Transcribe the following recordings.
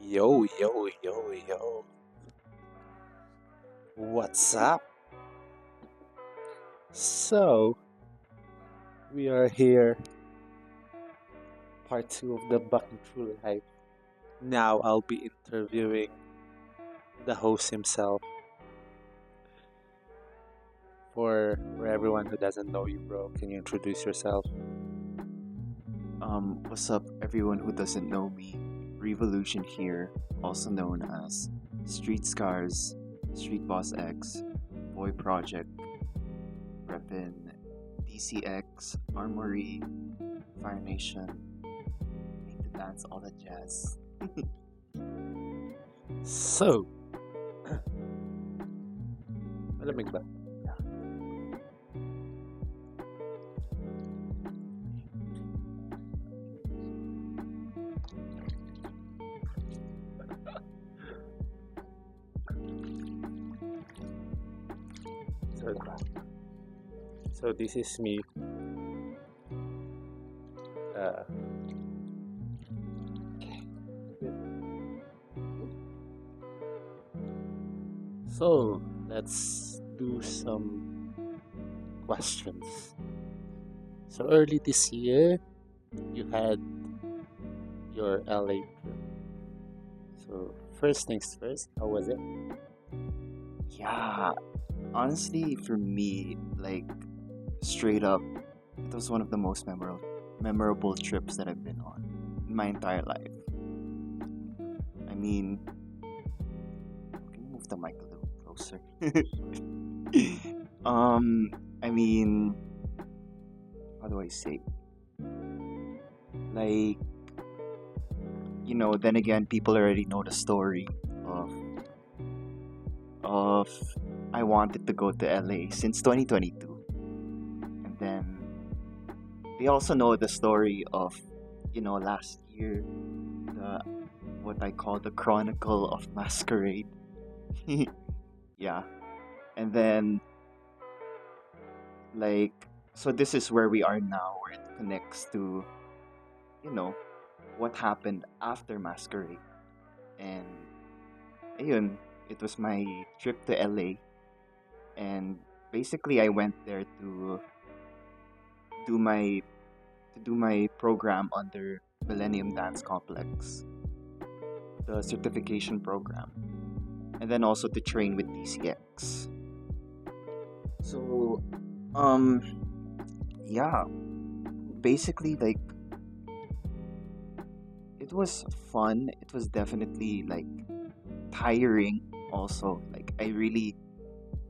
Yo, yo, yo, yo. What's up? So, we are here, part two of the Bucky True Life. Now I'll be interviewing the host himself. For everyone who doesn't know you, bro, can you introduce yourself? What's up, everyone who doesn't know me? Ryvolution here, also known as StreetSkxrz, StreetBauss X, Boi Projecc, reppin' DCX, Armory, Fire Nation, Make the Dance, all that jazz. So, malamig ba? So, so this is me. Uh, so let's do some questions. So early this year, you had your LA trip. So first things first, how was it? Yeah, honestly, for me, like, straight up, it was one of the most memorable trips that I've been on in my entire life. I mean, can you move the mic a little closer? I mean, how do I say? Like, then again, people already know the story of of I wanted to go to LA since 2022, and then they also know the story of last year, the what I call the Chronicle of Masquerade. Yeah, and then like so this is where we are now, where it connects to you know what happened after Masquerade. And ayun, it was my trip to LA, and basically I went there do my to do my program under Millennium Dance Complex, the certification program, and then also to train with DCX. So, um, yeah, basically, like, it was fun. It was definitely like tiring. Also, like, I really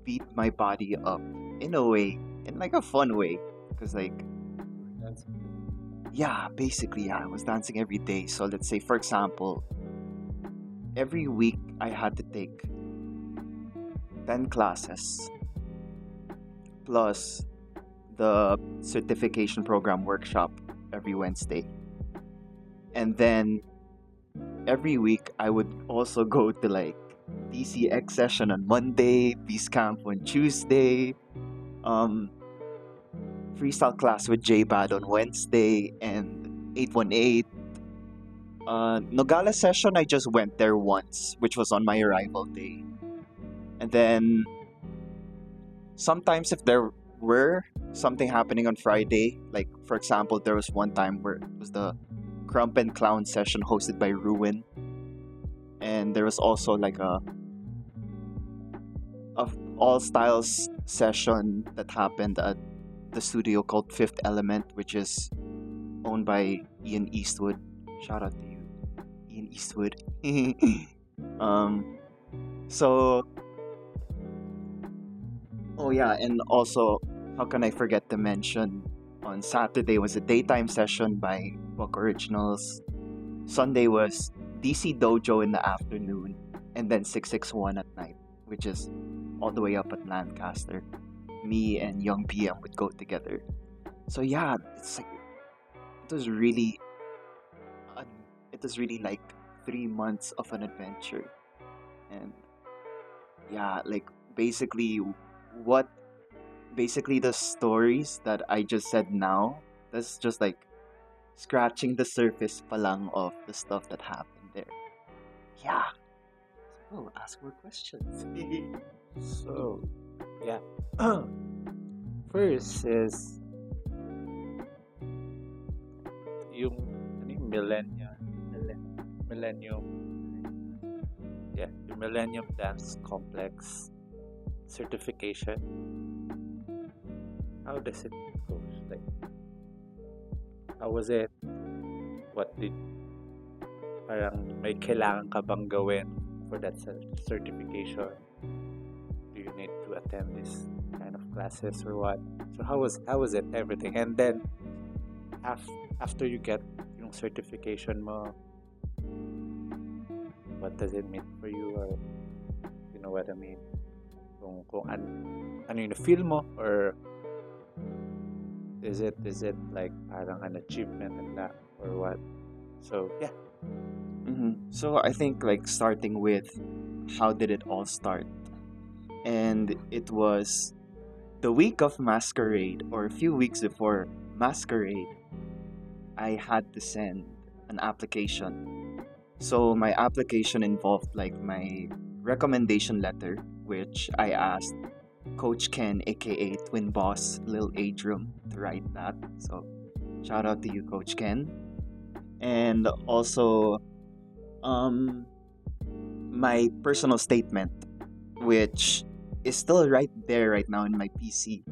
beat my body up in a way, in like a fun way, because yeah, basically, yeah, I was dancing every day. So let's say, for example, every week I had to take 10 classes plus the certification program workshop every Wednesday. And then every week I would also go to like DCX session on Monday, Peace Camp on Tuesday, um, freestyle class with J Bad on Wednesday, and 818. Nogales session, I just went there once, which was on my arrival day. And then sometimes if there were something happening on Friday, like for example, there was one time where it was the Crump and Clown session hosted by Ruin, and there was also like a all styles session that happened at the studio called Fifth Element, which is owned by Ian Eastwood. Shout out to you, Ian Eastwood. um, so oh yeah, and also how can I forget to mention on Saturday was a daytime session by Book Originals. Sunday was DC Dojo in the afternoon, and then 661 at night, which is all the way up at Lancaster. Me and Young PM would go together. So yeah, it was really, uh, it was really like 3 months of an adventure, and yeah, like basically what, basically the stories that I just said now. That's just like scratching the surface palang of the stuff that happened there. yeah. Oh, ask more questions. So, yeah. First is yung, ano yung millennium, yeah, yung Millennium Dance Complex certification. How does it go? Like, how was it? What did, parang may kailangan ka bang gawin for that certification? Do you need to attend this kind of classes or what? So how was it, everything? And then after you get yung certification mo, what does it mean for you, or you know what I mean? Kung ano yung feel mo, or is it like parang an achievement and that, or what? So yeah. So I think like starting with how did it all start? And it was the week of Masquerade, or a few weeks before Masquerade, I had to send an application. So my application involved like my recommendation letter, which I asked Coach Ken, aka Twin Boss Lil Adrum, to write that. So shout out to you, Coach Ken. And also my personal statement, which is still right there right now in my PC.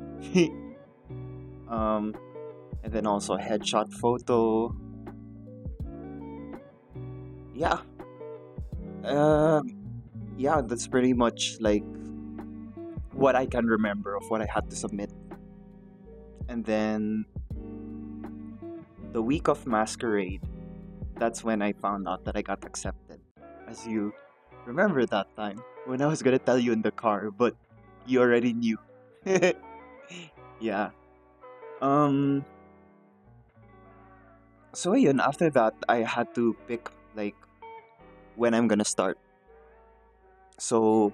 And then also a headshot photo. Yeah. Yeah, that's pretty much like what I can remember of what I had to submit. And then the week of Masquerade, that's when I found out that I got accepted. As you remember that time when I was gonna tell you in the car, but you already knew. Yeah. So yun, after that, I had to pick like when I'm gonna start. So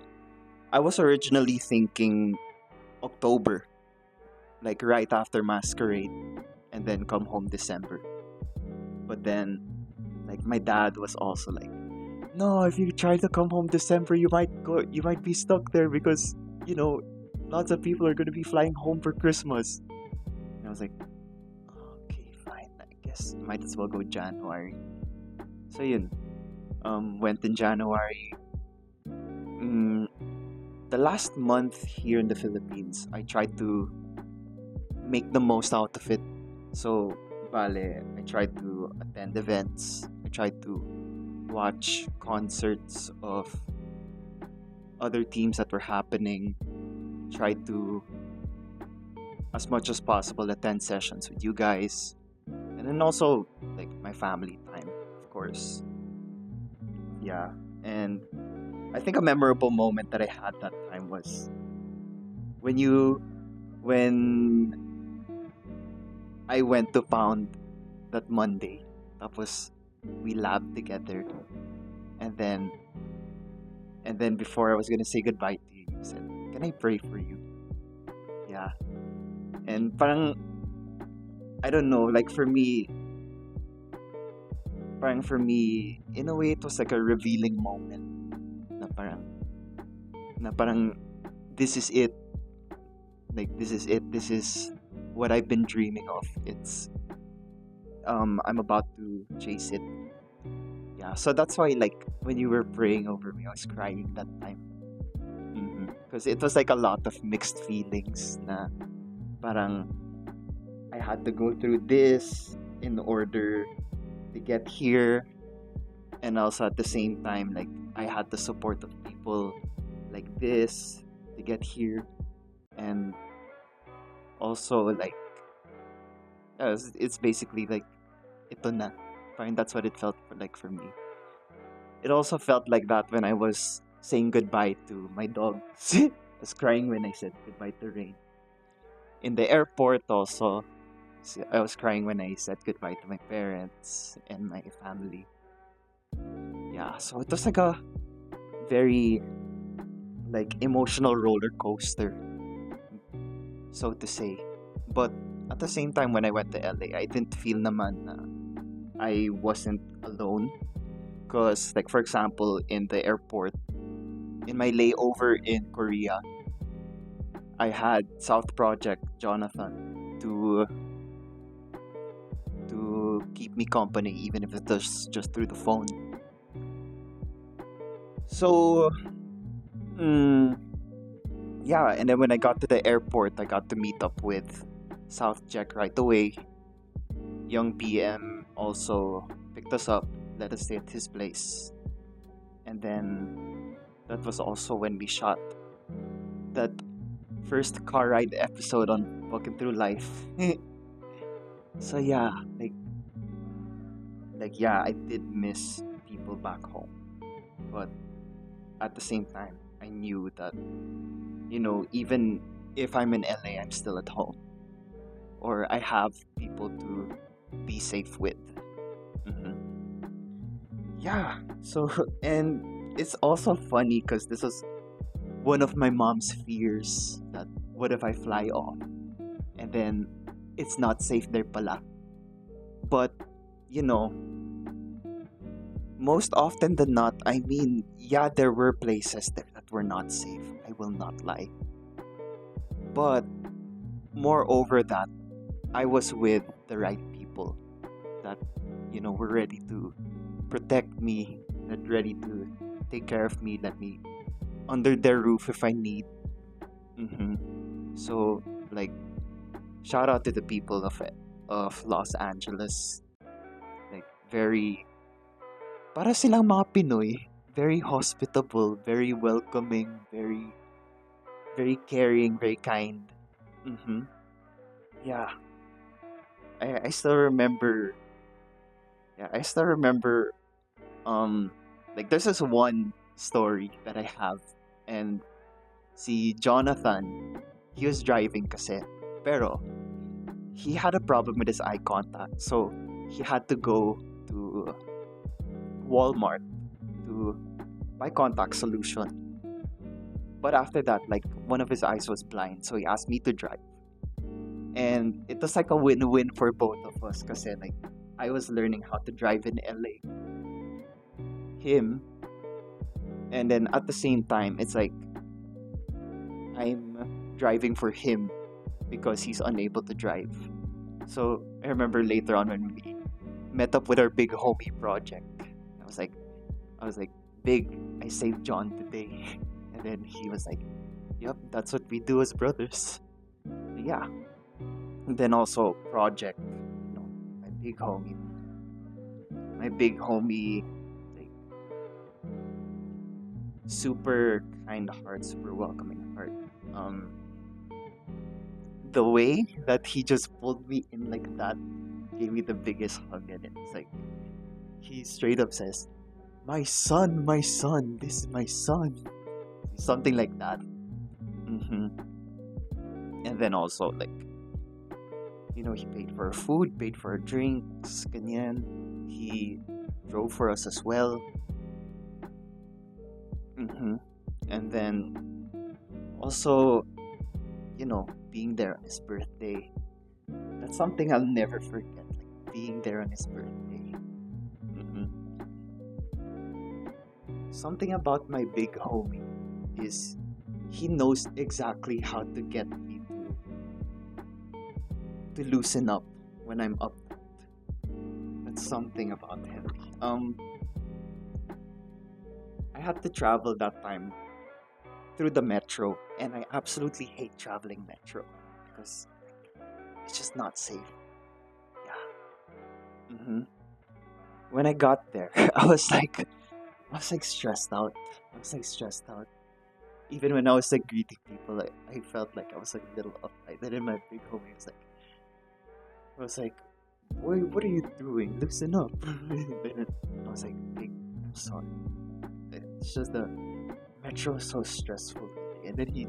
I was originally thinking October, like right after Masquerade, and then come home December. But then, like my dad was also like, "No, if you try to come home December, you might be stuck there because lots of people are gonna be flying home for Christmas." And I was like, "Okay, fine. I guess might as well go January." So yun, went in January. The last month here in the Philippines, I tried to make the most out of it. So, I tried to attend events. I tried to watch concerts of other teams that were happening. Tried to, as much as possible, attend sessions with you guys. And then also, like, my family time, of course. Yeah. And I think a memorable moment that I had that time was when I went to Pound that Monday. Tapos we labbed together. And then before I was gonna say goodbye to you, you said, "Can I pray for you?" Yeah. And parang, I don't know, like for me, in a way, it was like a revealing moment. Na parang, this is it. Like, this is it. This is what I've been dreaming of. It's, I'm about to chase it. Yeah, so that's why, like, when you were praying over me, I was crying that time. Because it was like a lot of mixed feelings na parang I had to go through this in order to get here, and also at the same time, like, I had the support of people like this to get here, and also like it's basically like ito na. Parang that's what it felt like for me. It also felt like that when I was saying goodbye to my dogs. I was crying when I said goodbye to Rain. In the airport also, I was crying when I said goodbye to my parents and my family. Yeah, so it was like a very like emotional roller coaster, so to say. But at the same time, when I went to LA, I didn't feel naman na I wasn't alone, Because, like, for example, in the airport, in my layover in Korea, I had South Project Jonathan to keep me company, even if it was just through the phone. So, yeah, and then when I got to the airport, I got to meet up with South Jack right away. Young PM also picked us up, let us stay at his place. And then that was also when we shot that first car ride episode on Walking Through Life. So yeah, yeah, I did miss people back home. But at the same time, I knew that, even if I'm in LA, I'm still at home. Or I have people to be safe with. Mhm. Yeah, so, and it's also funny because this was one of my mom's fears, that what if I fly off and then it's not safe there pala. But, most often than not, I mean, yeah, there were places there that were not safe. I will not lie. But moreover that, I was with the right people that, were ready to protect me, that ready to take care of me, let me under their roof if I need. So, like, shout out to the people of Los Angeles. Like, para silang mga Pinoy, very hospitable, very welcoming, very, very caring, very kind. Yeah, I still remember. Yeah, I still remember. Like, there's this one story that I have, and si Jonathan, he was driving kasi, pero he had a problem with his eye contact, so he had to go to Walmart to buy contact solution. But after that, like, one of his eyes was blind, so he asked me to drive. And it was like a win-win for both of us kasi, like, I was learning how to drive in LA. Him, and then at the same time, it's like I'm driving for him because he's unable to drive. So I remember later on when we met up with our big homie Project, I was like, big, I saved John today. And then he was like, yep, that's what we do as brothers. Yeah. And then also Project, my big homie, like, super kind heart, super welcoming heart. The way that he just pulled me in like that gave me the biggest hug, and it's like, he straight up says, my son, this is my son. Something like that. And then also, like, he paid for our food, paid for our drinks, ganyan. He drove for us as well. And then also, being there on his birthday. That's something I'll never forget. Like, being there on his birthday. Something about my big homie is he knows exactly how to get me to loosen up when I'm upset. That's something about him. I had to travel that time through the metro, and I absolutely hate traveling metro because it's just not safe. Yeah. When I got there, I was like stressed out. Even when I was like greeting people, I felt like I was like a little uptight. And then my big homie was like, boy, what are you doing? Loosen up. Then I was like, big, I'm sorry. It's just the metro is so stressful today. And then he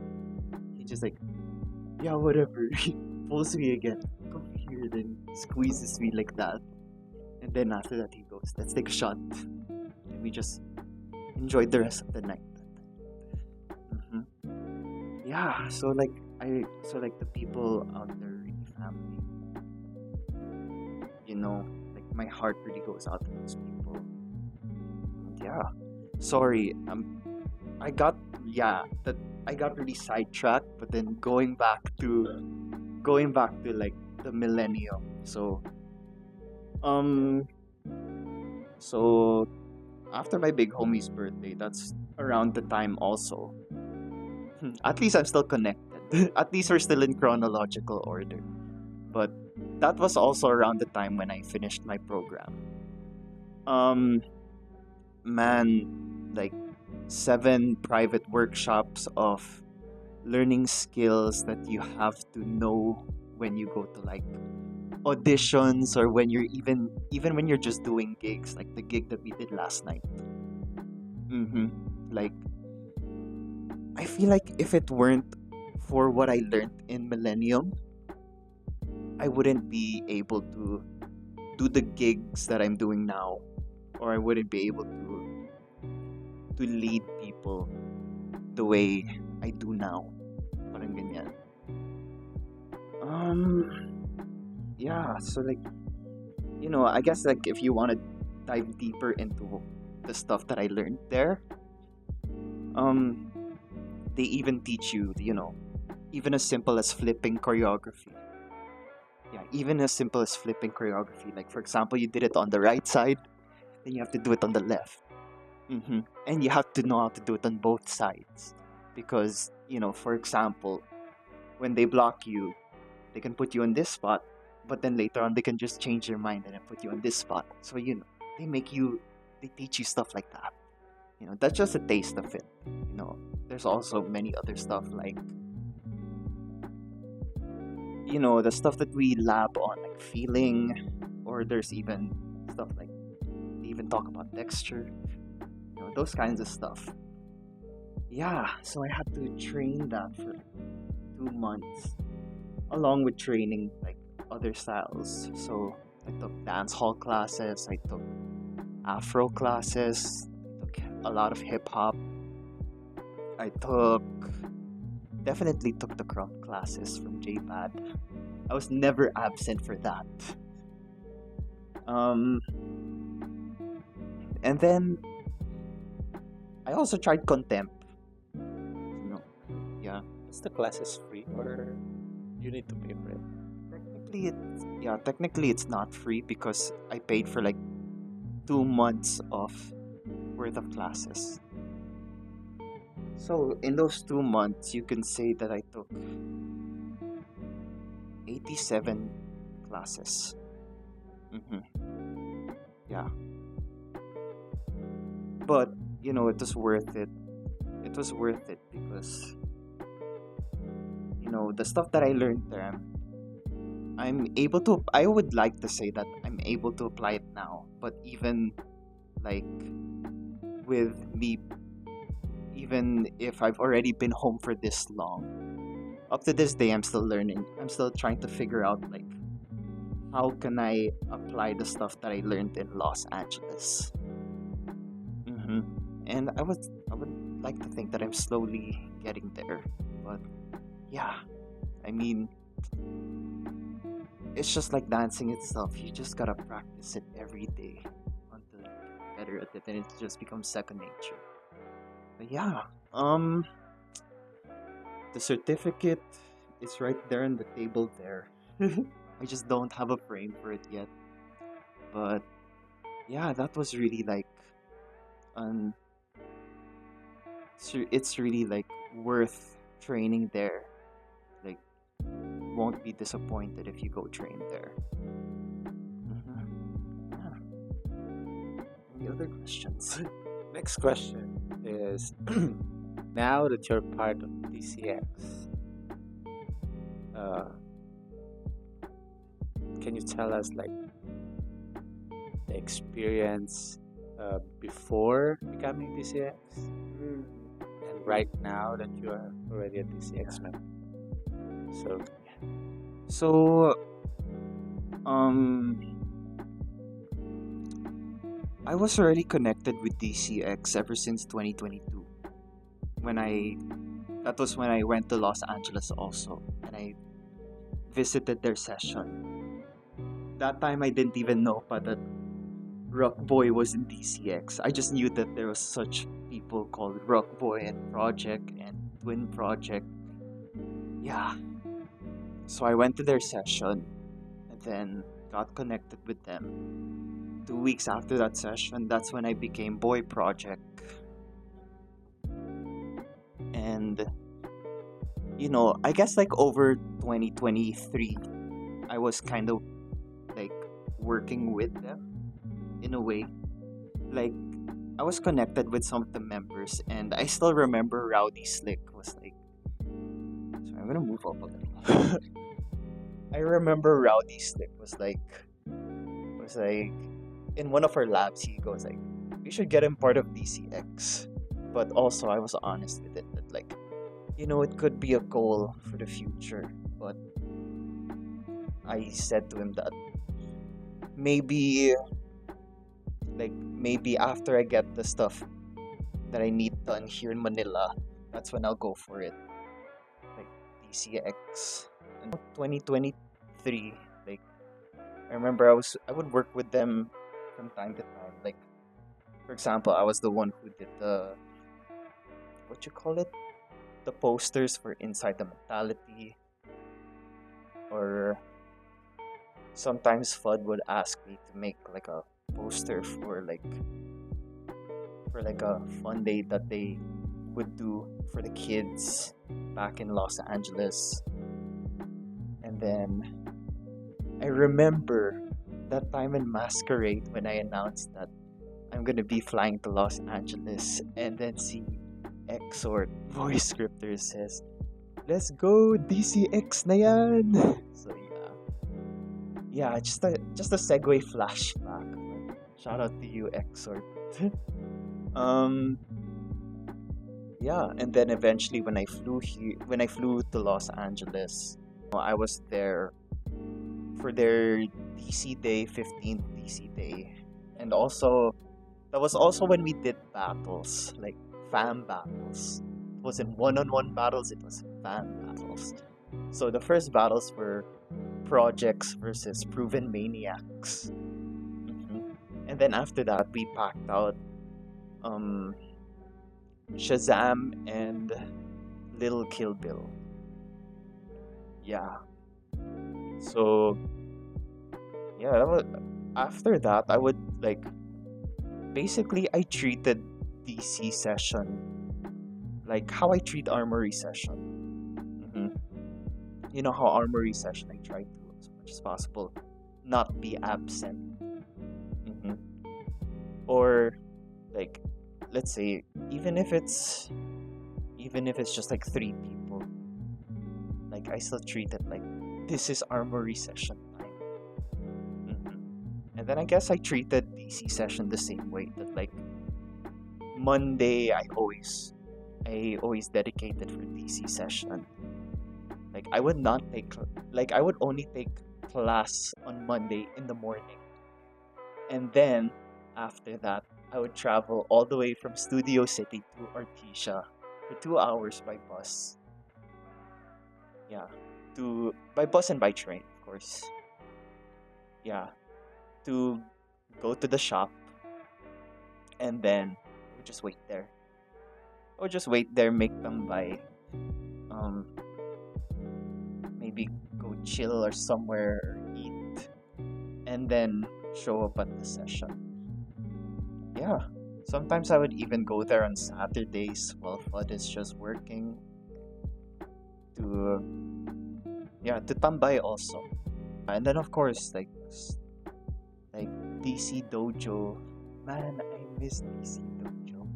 just like, yeah, whatever. He pulls me again. Come here, then squeezes me like that. And then after that he goes, let's take a shot. And we just enjoyed the rest of the night. Yeah, so like the people out there in the family, like, my heart really goes out to those people yeah. Sorry, I got yeah that I got really sidetracked, but then going back to like the millennium. Um, so after my big homie's birthday, that's around the time also. At least I'm still connected. At least we're still in chronological order. But that was also around the time when I finished my program. Um, man, like 7 private workshops of learning skills that you have to know when you go to like auditions, or when you're even when you're just doing gigs, like the gig that we did last night. Like, I feel like if it weren't for what I learned in Millennium, I wouldn't be able to do the gigs that I'm doing now, or I wouldn't be able to lead people the way I do now. Parang ganyan. Yeah, so like, I guess like if you want to dive deeper into the stuff that I learned there, they even teach you, even as simple as flipping choreography. Yeah, even as simple as flipping choreography. Like, for example, you did it on the right side, then you have to do it on the left. And you have to know how to do it on both sides. Because, for example, when they block you, they can put you on this spot, but then later on they can just change their mind and then put you on this spot. So, they teach you stuff like that. That's just a taste of it. There's also many other stuff like, the stuff that we lab on, like feeling, or there's even stuff like, they even talk about texture, those kinds of stuff. Yeah, so I had to train that for 2 months, along with training like other styles. So I took dance hall classes, I took Afro classes, I took a lot of hip hop. I definitely took the crump classes from JPad. I was never absent for that. And then I also tried contempt. Yeah. Is the classes free or you need to pay for it? Technically it's not free because I paid for like 2 months of worth of classes. So in those 2 months, you can say that I took 87 classes. Yeah. But, it was worth it. It was worth it because, the stuff that I learned there, I would like to say that I'm able to apply it now. But even, like, with me, even if I've already been home for this long, up to this day, I'm still learning. I'm still trying to figure out, like, how can I apply the stuff that I learned in Los Angeles? And I would like to think that I'm slowly getting there. But, yeah, I mean, it's just like dancing itself. You just gotta practice it every day until you get better at it, and it just becomes second nature. But yeah, the certificate is right there on the table there. I just don't have a frame for it yet. But yeah, that was really like it's really like worth training there. Like, won't be disappointed if you go train there. Yeah. Any other questions? Next question is now that you're part of TCX, can you tell us like the experience before becoming TCX and right now that you are already a TCX member? So, I was already connected with DCX ever since 2022. That was when I went to Los Angeles also, and I visited their session. That time I didn't even know pa that Rock Boy was in DCX. I just knew that there was such people called Rock Boy and Project and Twin Project. Yeah. So I went to their session and then got connected with them. 2 weeks after that session, that's when I became Boi Projecc. And I guess like over 2023, I was kind of like working with them in a way. Like I was connected with some of the members, and I still remember Rowdy Slick was like. So I'm gonna move up a little. I remember Rowdy Slick was like in one of our labs. He goes like, "We should get him part of DCX," but also I was honest with it that like, it could be a goal for the future, but I said to him that maybe after I get the stuff that I need done here in Manila, that's when I'll go for it. Like DCX. And 2023, like I remember I would work with them from time to time. Like for example, I was the one who did the the posters for Inside the Mentality, or sometimes Fudd would ask me to make like a poster for a fun day that they would do for the kids back in Los Angeles. And then I remember that time in Masquerade when I announced that I'm gonna be flying to Los Angeles, and then see Exhort voice scripter says, "Let's go DCX na yan." So yeah, just a segue flashback. Shout out to you, Exhort. Yeah, and then eventually when I flew to Los Angeles, I was there for their DC Day, 15th DC Day, and also that was also when we did battles, like fan battles. It wasn't one-on-one battles, it was fan battles. So the first battles were Projects versus Proven Maniacs. And then after that, we packed out Shazam and Little Kill Bill. Yeah. So yeah, after that I would basically I treated DC session like how I treat Armory session. You know how Armory session I try to, as much as possible, not be absent. Or let's say even if it's just like 3 people, I still treat it like this is Armory session time. And then I guess I treated DC session the same way, that Monday I always dedicated for DC session. I would not take I would only take class on Monday in the morning, and then after that I would travel all the way from Studio City to Artesia for 2 hours by bus. Yeah, by bus and by train, of course. Yeah, to go to the shop, and then I would just wait there. Make them buy, maybe go chill or somewhere or eat, and then show up at the session. Yeah, sometimes I would even go there on Saturdays while Fudd is just working to tambay also. And then of course DC Dojo. Man, I miss DC Dojo.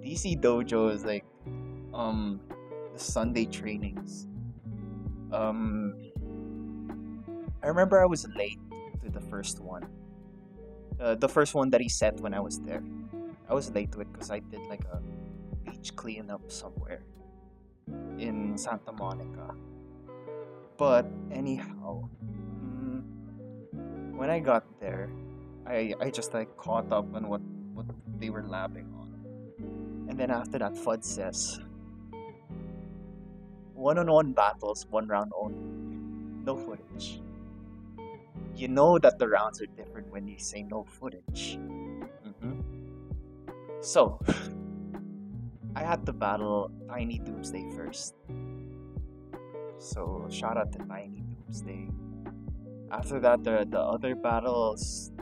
DC Dojo is the Sunday trainings. I remember I was late to the first one. The first one that he set when I was there. I was late to it because I did a beach cleanup somewhere in Santa Monica. But anyhow, when I got there, I just caught up on what they were labbing on. And then after that, Fudd says, one-on-one battles, 1 round only. No footage. you know that the rounds are different when you say no footage. So, I had to battle Tiny Doomsday first. So, shout out to Tiny Doomsday. After that, the other battles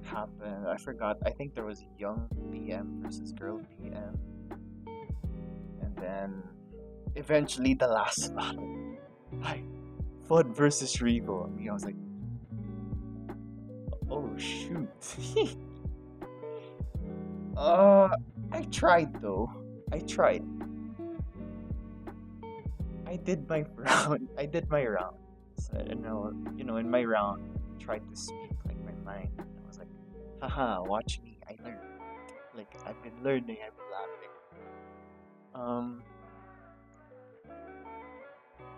happened. I forgot. I think there was Young PM versus Girl PM. And then, eventually, the last battle. Like, Fud versus Revo. I was like, oh shoot. I tried though. I tried. I did my round. I did my round. So, in my round, I tried to speak like my mind. I was like, haha, watch me. I learned. Like, I've been learning. I've been laughing.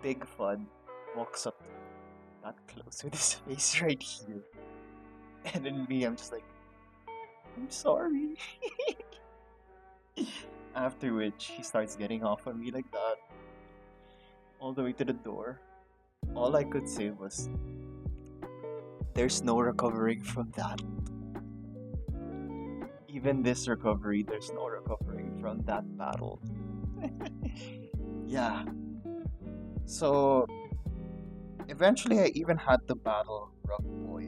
Big Fud walks up to me, not close, with his face right here. And then me, I'm just like, I'm sorry. After which, he starts getting off on me like that, all the way to the door. All I could say was, there's no recovering from that. Even this recovery, there's no recovering from that battle. Yeah. So, eventually I even had to battle Rock Boy.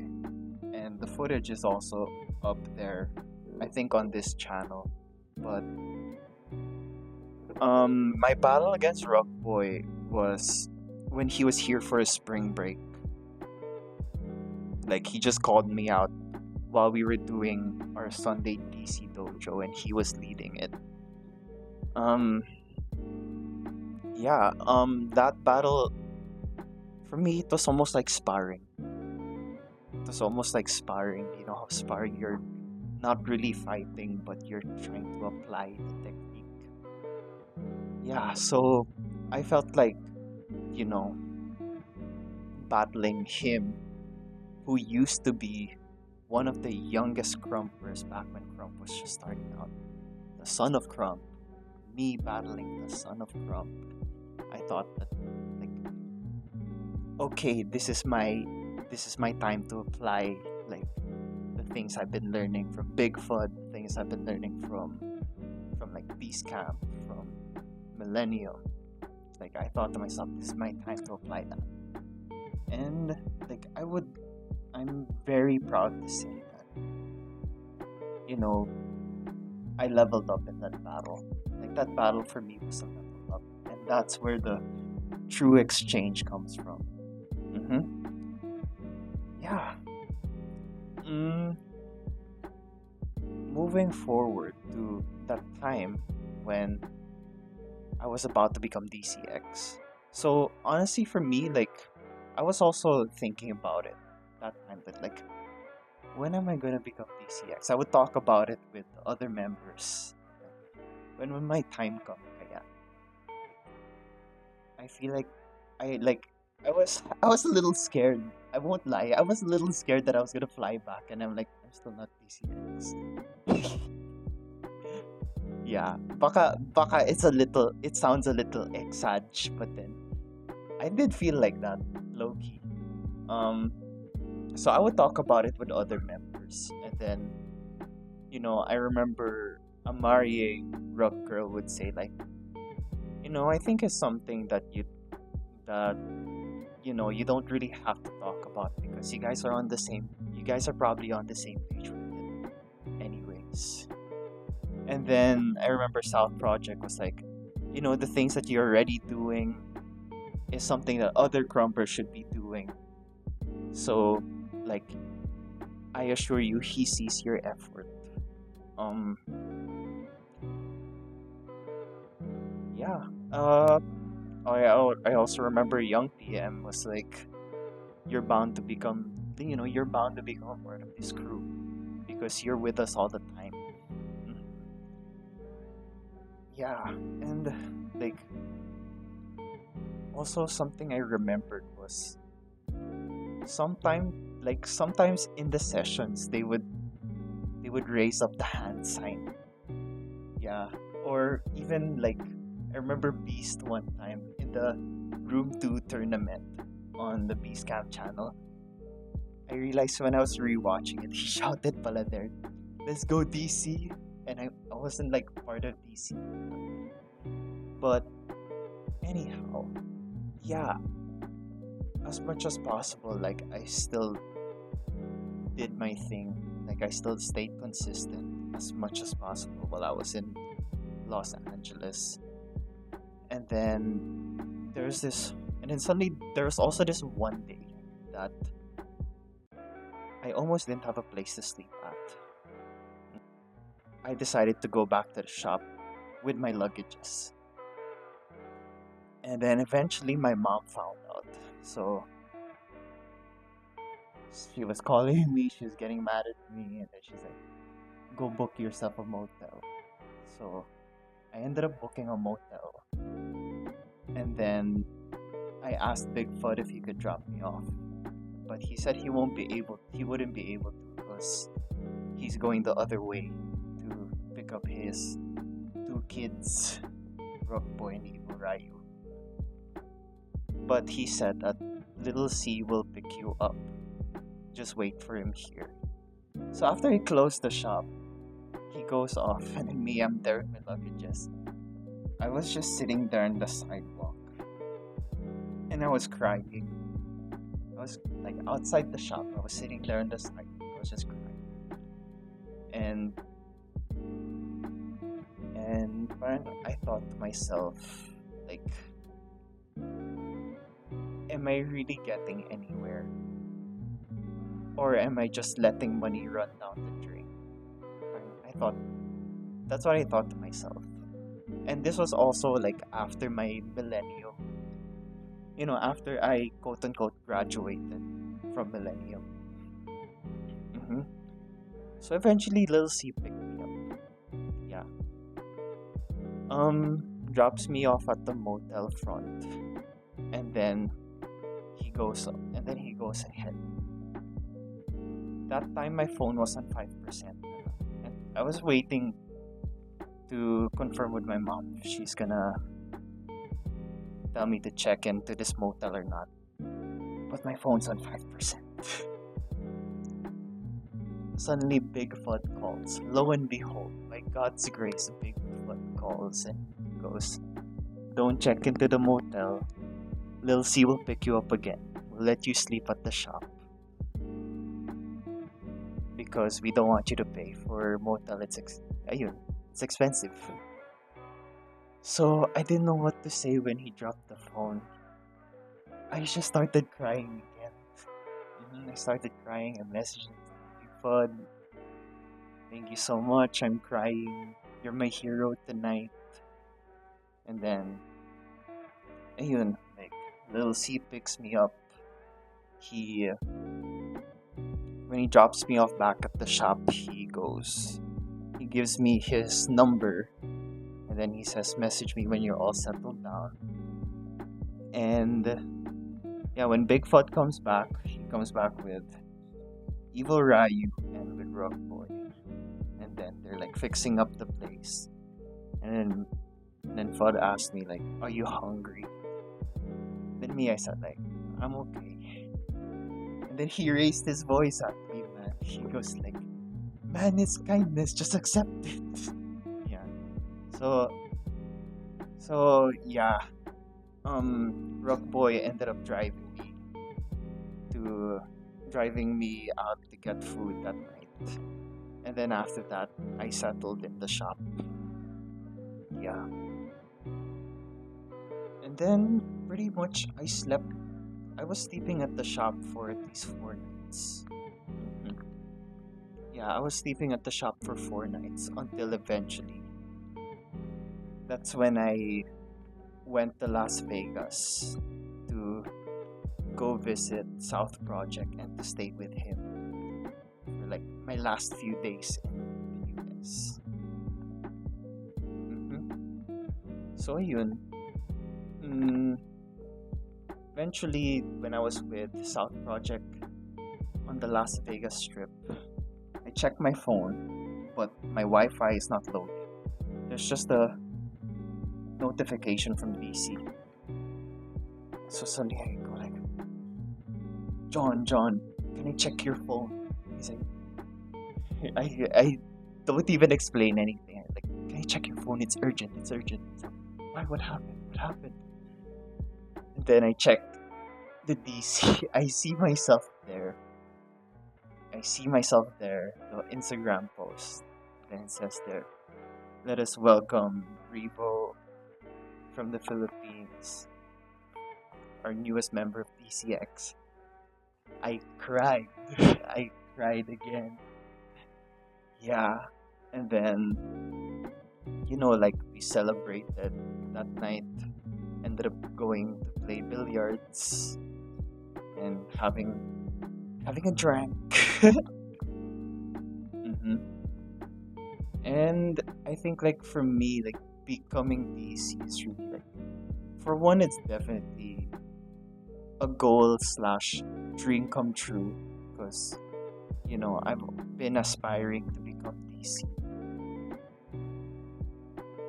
And the footage is also up there, I think on this channel. But my battle against Rock Boy was when he was here for a spring break. Like, he just called me out while we were doing our Sunday DC dojo and he was leading it. That battle, for me, it was almost like sparring. It was almost like sparring. You know how sparring, you're not really fighting, but you're trying to apply the technique. Yeah, so I felt like, battling him, who used to be one of the youngest Crumpers back when Crump was just starting out. The son of Crump. Me battling the son of Crump. I thought that, like, okay, this is my time to apply, like, the things I've been learning from Big Fud, things I've been learning from like Beast Camp, from Millennium. Like, I thought to myself, this is my time to apply that. And like, I'm very proud to say that, I leveled up in that battle. Like, that battle for me was a level up. And that's where the true exchange comes from. Yeah. Moving forward to that time when I was about to become DCX. So, honestly, for me, like, I was also thinking about it that time, but like, when am I gonna become DCX? I would talk about it with other members. When will my time come? Kaya, I feel like I was a little scared. I won't lie. I was a little scared that I was gonna fly back, and I'm like, I'm still not DCX. Yeah, baka it sounds a little exag, but then I did feel like that, low key. So I would talk about it with other members, and then, I remember Amarie Rock Girl would say, like, I think it's something that you don't really have to talk about because you guys are probably on the same page with it anyways. And then I remember South Project was like, the things that you're already doing is something that other Crumpers should be doing. So, like, I assure you, he sees your effort. Yeah. I also remember Young PM was like, you're bound to become a part of this crew because you're with us all the time. Yeah, and like, also something I remembered was sometimes in the sessions they would raise up the hand sign. Yeah, or even like, I remember Beast one time in the Room 2 tournament on the Beast Camp channel. I realized when I was rewatching it, he shouted pala there, "Let's go DC!" And I wasn't like part of DC. But anyhow, yeah, as much as possible, like I still did my thing. Like I still stayed consistent as much as possible while I was in Los Angeles. And then suddenly there's also this one day that I almost didn't have a place to sleep at. I decided to go back to the shop with my luggages. And then eventually my mom found out. So she was calling me, she was getting mad at me, and then she's like, "Go book yourself a motel." So I ended up booking a motel. And then I asked Bigfoot if he could drop me off. But he said he wouldn't be able to because he's going the other way to pick up his two kids, Rock Boy and Evil Ryu. But he said that Little C will pick you up. Just wait for him here. So after he closed the shop, he goes off, and then me, I'm there with my luggages. I was just sitting there on the sidewalk, and I was crying. I was like outside the shop. I was sitting there on the sidewalk. I was just crying, and I thought to myself, like, am I really getting anywhere? Or am I just letting money run down the drain? That's what I thought to myself. And this was also like after my millennium. After I quote unquote graduated from millennium. So eventually Lil C picked me up. Yeah. Drops me off at the motel front. And then he goes ahead. That time my phone was on 5%. And I was waiting to confirm with my mom if she's gonna tell me to check into this motel or not. But my phone's on 5%. Suddenly Bigfoot calls. Lo and behold, by God's grace, Bigfoot calls and goes, "Don't check into the motel. Lil C will pick you up again. We'll let you sleep at the shop. Because we don't want you to pay for motel. It's expensive." So I didn't know what to say when he dropped the phone. I just started crying again. I started crying and messaging Bigfoot. "Thank you so much. I'm crying. You're my hero tonight." And then, like Lil C picks me up. When he drops me off back at the shop, he gives me his number, and then he says, "Message me when you're all settled down." And yeah, when Bigfoot comes back, he comes back with Evil Ryu and with Rock Boy, and then they're like fixing up the place, and then Fudd asked me like, "Are you hungry?" Then I said like, "I'm okay." And then he raised his voice at me, man. He goes like, "Man, it's kindness. Just accept it." Yeah. So yeah. Rock Boy ended up driving me out to get food that night. And then after that, I settled in the shop. Yeah. And then pretty much I was sleeping at the shop for at least 4 nights. Yeah, I was sleeping at the shop for 4 nights until eventually. That's when I went to Las Vegas to go visit South Projecc and to stay with him for like my last few days in the US. So yun. Eventually, when I was with South Projecc on the Las Vegas Strip, I checked my phone, but my Wi-Fi is not loading. There's just a notification from DC. So suddenly I go like, John, can I check your phone? He's like, I don't even explain anything. Like, can I check your phone? It's urgent. It's urgent. It's like, why? What happened? What happened? And then I checked the DC. I see myself there. The Instagram post. Then it says there, let us welcome Revo from the Philippines, our newest member of DCX. I cried. I cried again. Yeah. And then, like we celebrated that night, ended up going to play billiards and having a drink. hmm And I think like for me, like becoming DC is really like, for one, it's definitely a goal slash dream come true because I've been aspiring to become DC.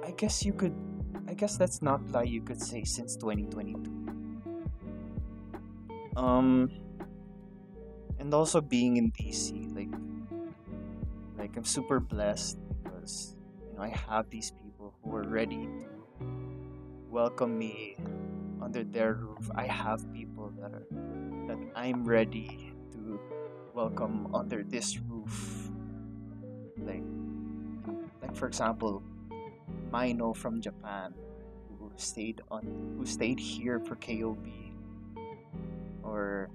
I guess that's not lie, you could say since 2022. And also being in DC, like I'm super blessed because I have these people who are ready to welcome me under their roof. I have people that I'm ready to welcome under this roof. Like for example, Mino from Japan who stayed here for KOB, or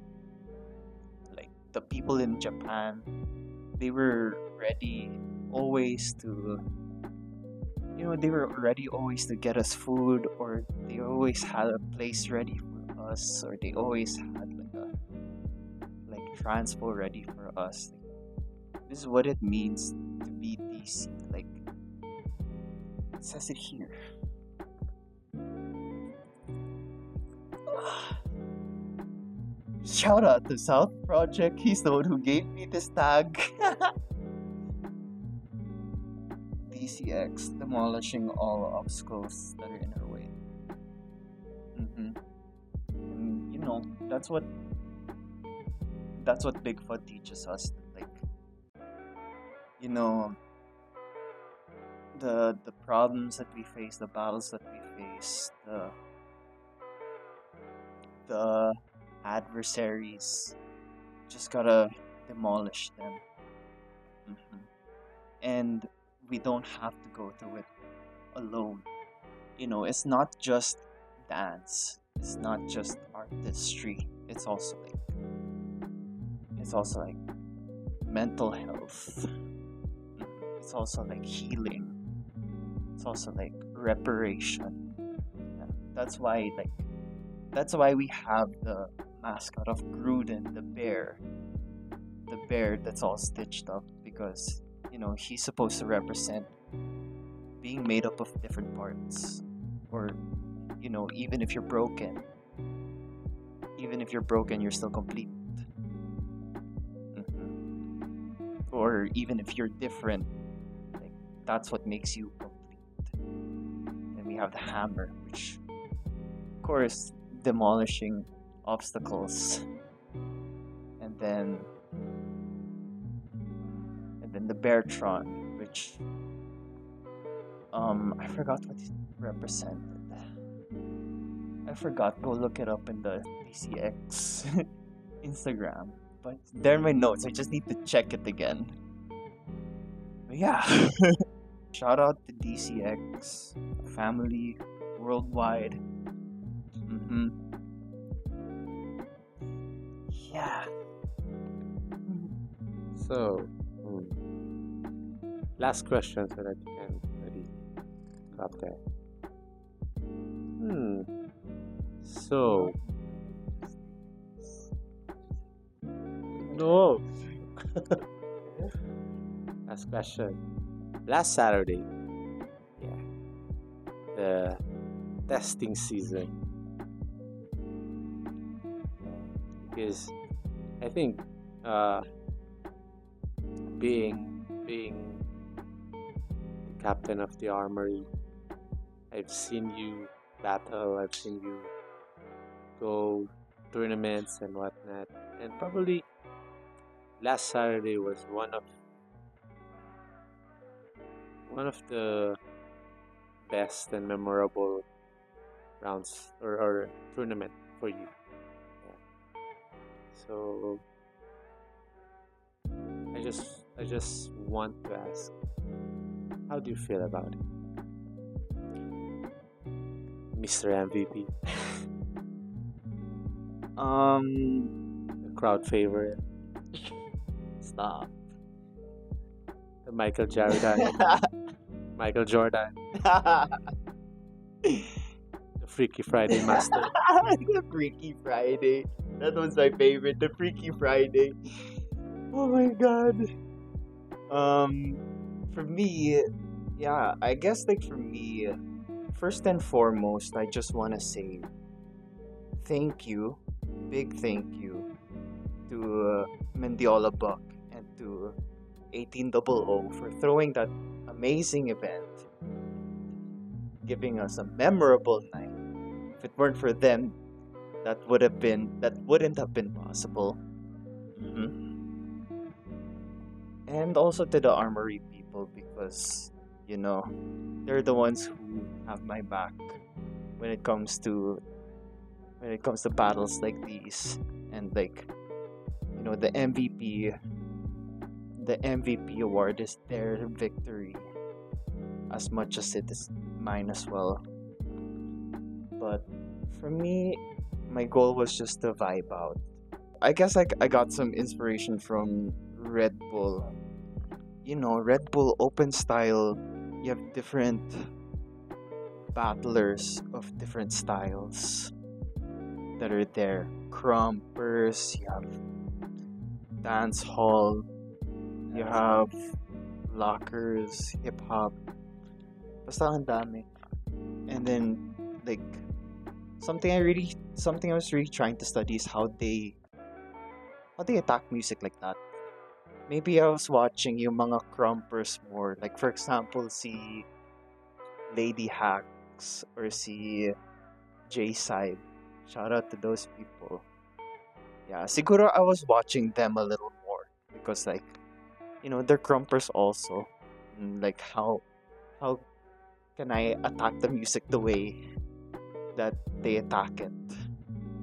like the people in Japan, they were ready always to get us food, or they always had a place ready for us, or they always had like transpo ready for us. This is what it means to be DC. Like it says it here. Shout out to South Project. He's the one who gave me this tag. DCX, demolishing all obstacles that are in our way. And that's what Bigfoot teaches us. Like, the problems that we face, the battles that we face, the adversaries, just gotta demolish them. And we don't have to go through it alone. It's not just dance, it's not just artistry, it's also like mental health, it's also like healing, it's also like reparation. That's why we have the mascot of Gruden, the bear that's all stitched up, because he's supposed to represent being made up of different parts. Or even if you're broken, you're still complete. Or even if you're different, like that's what makes you complete. And we have the hammer, which of course demolishing obstacles, and then the Beartron, which I forgot what it represented. I forgot. Go look it up in the DCX Instagram. But they're in my notes. I just need to check it again. But yeah. Shout out to DCX family worldwide. Yeah. So, last question so that you can maybe go up there. So, no. Last question. Last Saturday, yeah, the testing season. Because I think being the captain of the armory, I've seen you battle, I've seen you go tournaments and whatnot, and probably last Saturday was one of the best and memorable rounds or tournament for you. Yeah. So I just want to ask, how do you feel about it, Mr. MVP, Um, the crowd favorite, stop. the Michael Jordan, the Freaky Friday master? The Freaky Friday. That was my favorite. The Freaky Friday. Oh my god. For me, yeah, I guess like for me, first and foremost, I just want to say thank you, big thank you to Mediola Bvck and to 1800 for throwing that amazing event, giving us a memorable night. If it weren't for them, that wouldn't have been possible. Mhm. And also to the Armory people, because they're the ones who have my back when it comes to battles like these, and like the MVP award is their victory as much as it is mine as well. But for me, my goal was just to vibe out. I guess I got some inspiration from Red Bull. Red Bull open style, you have different battlers of different styles that are there. Crumpers, you have dance hall, you have lockers, hip hop. Basta ang dami. And then like something I was really trying to study is how they attack music like that. Maybe I was watching yung mga crumpers more. Like for example, si Lady Hacks or si J Side. Shout out to those people. Yeah, siguro I was watching them a little more because like they're crumpers also. Like how can I attack the music the way that they attack it?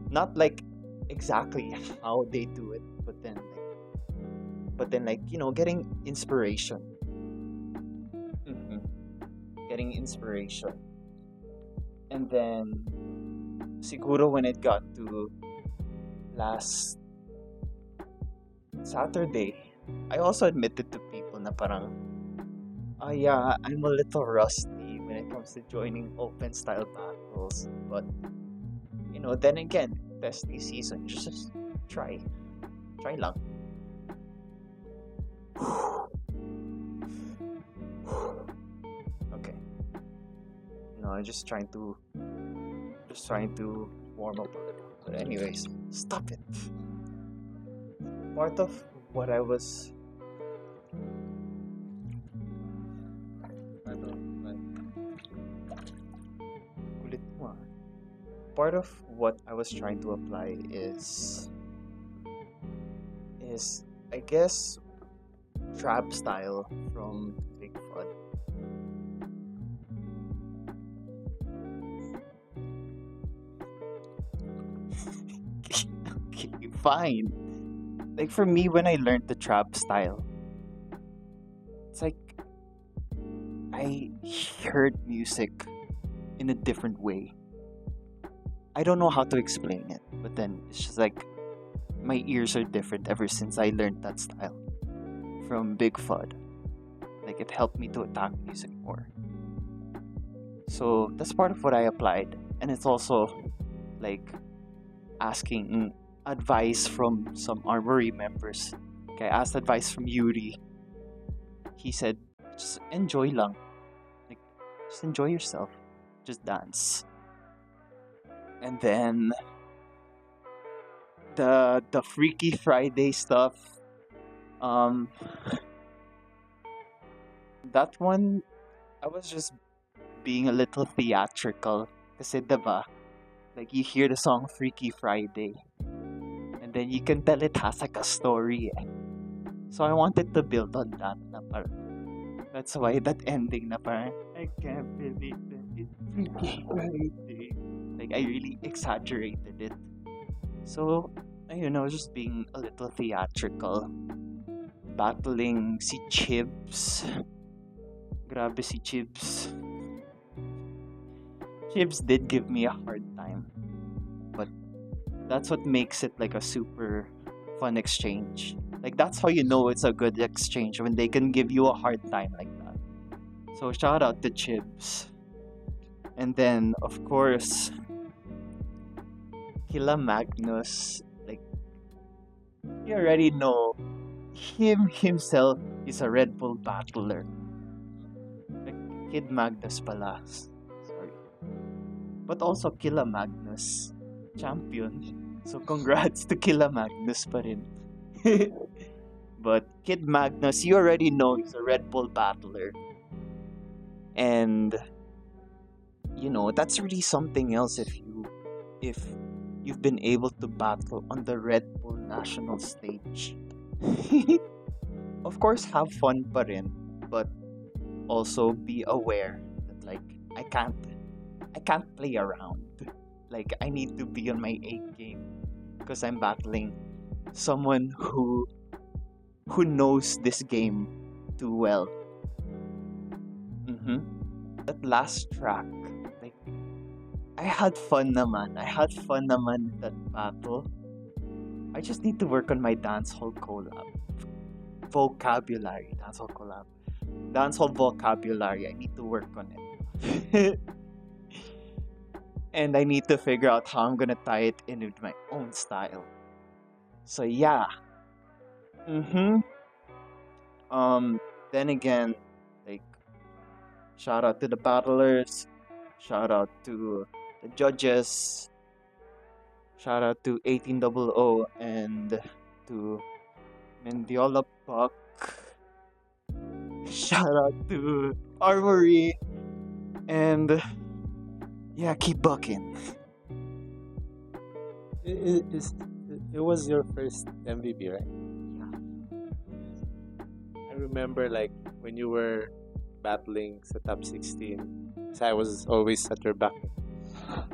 Not like exactly how they do it, but then getting inspiration. Getting inspiration. And then siguro when it got to last Saturday, I also admitted to people na parang yeah, I'm a little rusty when it comes to joining open style battles, but then again, testing season, just try lang. Okay. I'm just trying to warm up a little. But anyways, stop it. Part of what I was kulit mo ah. Part of what I was trying to apply is I guess trap style from Big Fun. Okay, fine. Like for me, when I learned the trap style, it's like I heard music in a different way. I don't know how to explain it, but then it's just like my ears are different ever since I learned that style from Big Fud. Like it helped me to attack music more. So that's part of what I applied, and it's also like asking advice from some Armory members. Okay, I asked advice from Yuri. He said, just enjoy lang. Like, just enjoy yourself. Just dance. And then the Freaky Friday stuff. That one, I was just being a little theatrical. Kasi diba, like you hear the song Freaky Friday, and then you can tell it has like a story. So I wanted to build on that na parang, that's why that ending na parang, I can't believe that it's Freaky Friday. Like, I really exaggerated it. So, ayun, I was just being a little theatrical. Battling si Chibs. Grabe si Chibs. Chibs did give me a hard time. But that's what makes it like a super fun exchange. Like, that's how you know it's a good exchange, when they can give you a hard time like that. So shout out to Chibs. And then, of course, Kila Magnus. Like, you already know him himself is a Red Bull battler. Like, Kid Magnus pala. Sorry. But also Kila Magnus, champion. So congrats to Kila Magnus pa rin. But Kid Magnus, you already know he's a Red Bull battler. And you know, that's really something else if you've been able to battle on the Red Bull national stage. Of course, have fun pa rin, but also be aware that, like, I can't play around. Like, I need to be on my A game because I'm battling someone who knows this game too well. That last track, like, I had fun naman. I had fun naman in that battle. I just need to work on my dancehall vocabulary. Dancehall vocabulary. I need to work on it. And I need to figure out how I'm gonna tie it in with my own style. So yeah. Then again, like, shout out to the battlers, shout out to the judges, shout out to 1800 and to Mediola Bvck. Shout out to Armory, and yeah, keep bucking. It was your first MVP, right? Yeah. I remember, like, when you were battling sa top 16, kasi I was always at your back.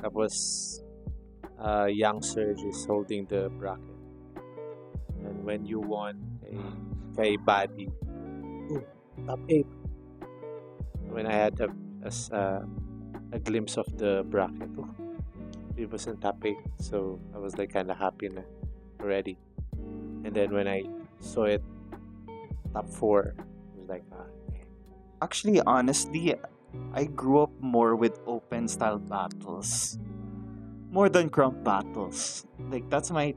Tapos, Young Surge is holding the bracket. And when you won kay Buddy, top 8. When I had a glimpse of the bracket, it was in top 8. So I was like kind of happy na already. And then when I saw it top 4, I was like, Actually, honestly, I grew up more with open style battles, more than crump battles. Like, that's my,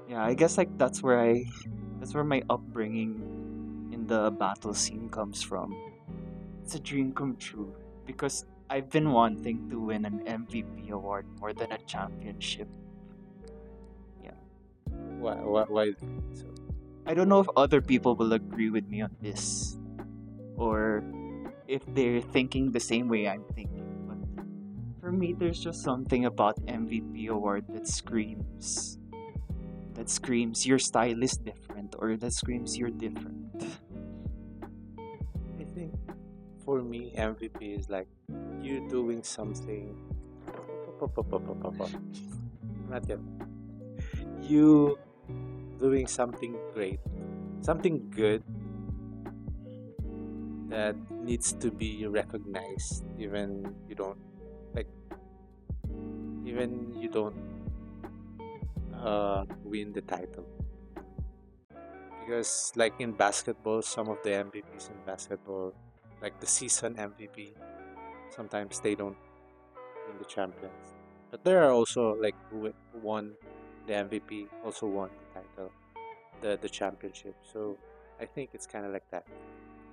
yeah, I guess, like, that's where my upbringing in the battle scene comes from. It's a dream come true because I've been wanting to win an MVP award more than a championship. why so? I don't know if other people will agree with me on this, or if they're thinking the same way I'm thinking. But for me, there's just something about MVP award that screams your style is different, or that screams you're different. I think for me, MVP is like you doing something. Not yet. You doing something great, something good that needs to be recognized, even you don't win the title. Because, like, in basketball, some of the MVPs in basketball, like the season MVP, sometimes they don't win the champions. But there are also, like, who won the MVP, also won the title, the championship. So I think it's kind of like that.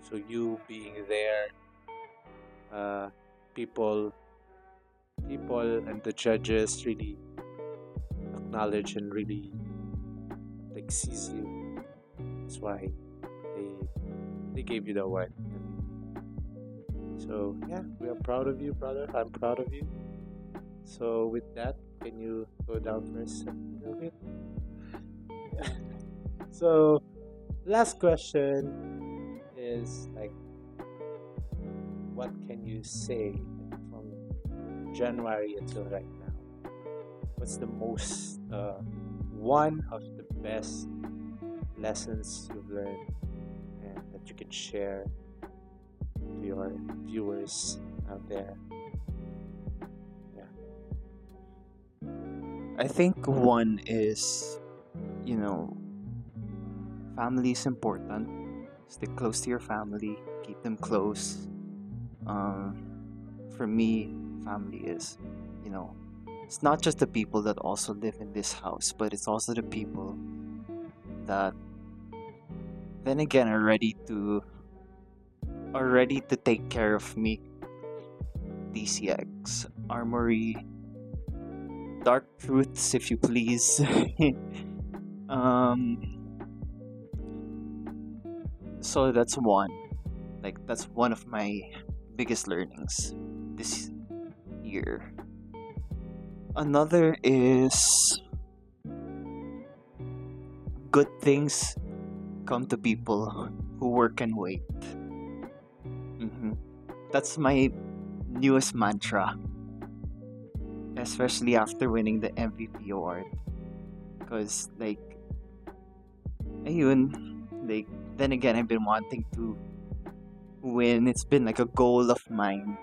So you being there, people and the judges really acknowledge and really, like, sees you. That's why they gave you the award. So yeah, we are proud of you, brother. I'm proud of you. So with that, can you go down first a little bit? Yeah. So Last question is like, what can you say from January until right now? What's the most one of the best lessons you've learned and that you can share to your viewers out there? Yeah. I think one is, you know, family is important. Stick close to your family, keep them close. For me, family is, you know, it's not just the people that also live in this house, but it's also the people that then again are ready to take care of me. DCX, Armory, Dark Truths, if you please. um, so that's one. Like that's one of my biggest learnings this year. Another is good things come to people who work and wait. That's my newest mantra, especially after winning the MVP award. Because, like, ayun, like, then again, I've been wanting to win. It's been like a goal of mine.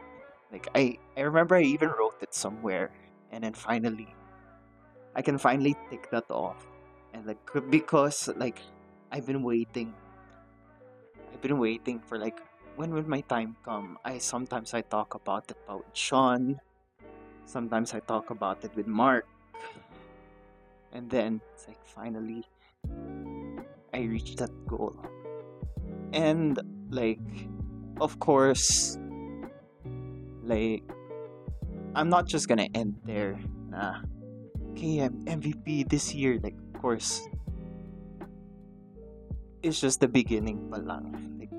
Like, I remember I even wrote it somewhere, and then finally, I can finally tick that off. And, like, because, like, I've been waiting for, like, when will my time come? Sometimes I talk about it with Sean. Sometimes I talk about it with Mark. And then it's like finally I reached that goal. And like of course like I'm not just gonna end there. Nah. Okay, I'm MVP this year. Like of course it's just the beginning pa lang. Like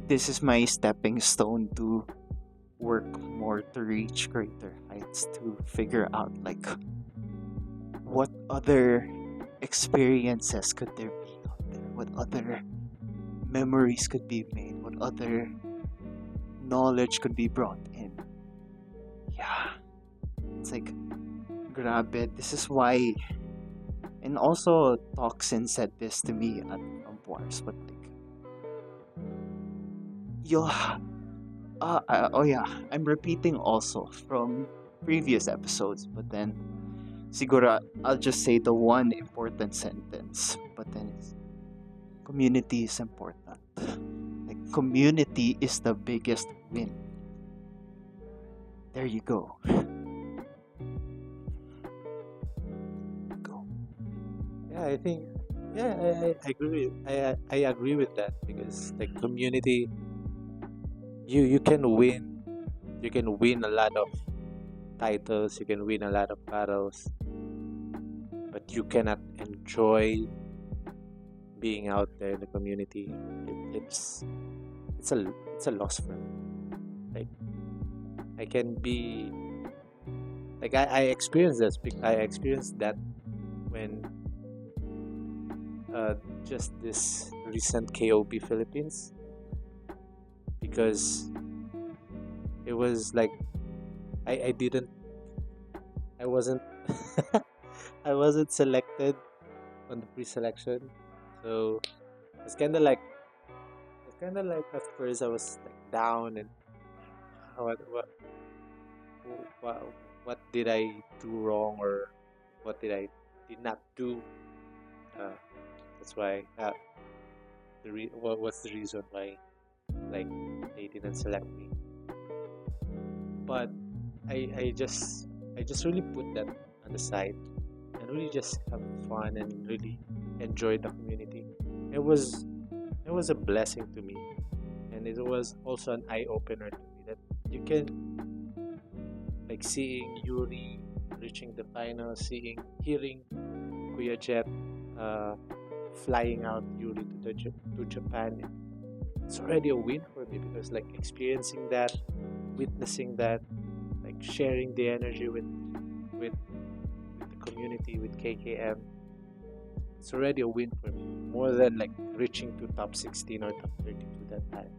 this is my stepping stone to work more to reach greater heights, to figure out like what other experiences could there be out there, what other memories could be made, what other knowledge could be brought in. Yeah, it's like grab it. This is why, and also Toxin said this to me at Bars, but like you'll oh yeah, I'm repeating also from previous episodes, but then siguro I'll just say the one important sentence, but then it's community is important. Like community is the biggest win. There you go. Go. Yeah, I think I agree. I agree with that because like community, you can win. You can win a lot of titles. You can win a lot of battles, but you cannot enjoy being out there in the community. It's a loss for me. Like I can be like I experienced this. I experienced that when just this recent KOB Philippines, because it was like I didn't I wasn't I wasn't selected on the pre-selection, so it's kind of like at first I was like down and what what what, what did I do wrong or what did not do. That's why what's the reason why like they didn't select me. But I just really put that on the side and really just have fun and really enjoy the community. It was a blessing to me, and it was also an eye opener to me that you can like seeing Yuri reaching the final, hearing Kuya Jet flying out Yuri to Japan. It's already a win for me because like experiencing that, witnessing that, like sharing the energy with the community, with KKM, it's already a win for me. more than like reaching to top 16 or top 32 that time.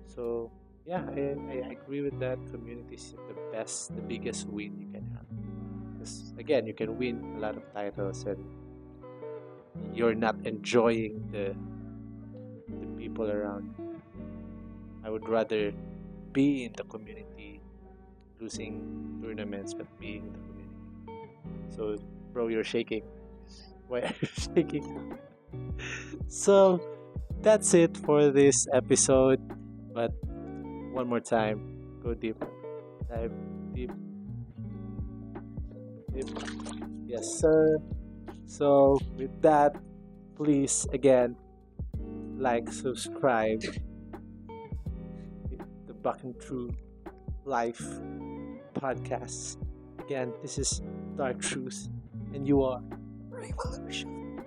So yeah, I agree with that. Community is the biggest win you can have. Because again, you can win a lot of titles and you're not enjoying the people around you. I would rather be in the community, losing tournaments, but being in the community. So, bro, you're shaking. Why are you shaking? So, that's it for this episode. But one more time, go deep, dive deep, deep. Yes, sir. So, with that, please again like, subscribe, the Back and True Life podcast. Again, this is Dark Truth, and you are Ryvolution.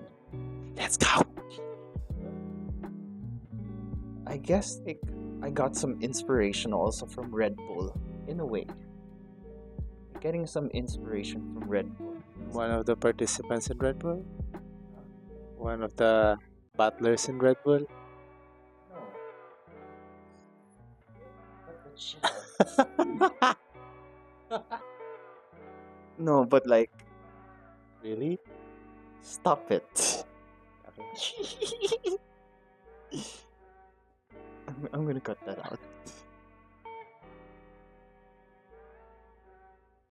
Let's go. I guess I got some inspiration also from Red Bull, in a way. Getting some inspiration from Red Bull. One of the participants in Red Bull, one of the battlers in Red Bull. No, but like, Really? stop it. Okay. I'm gonna cut that out.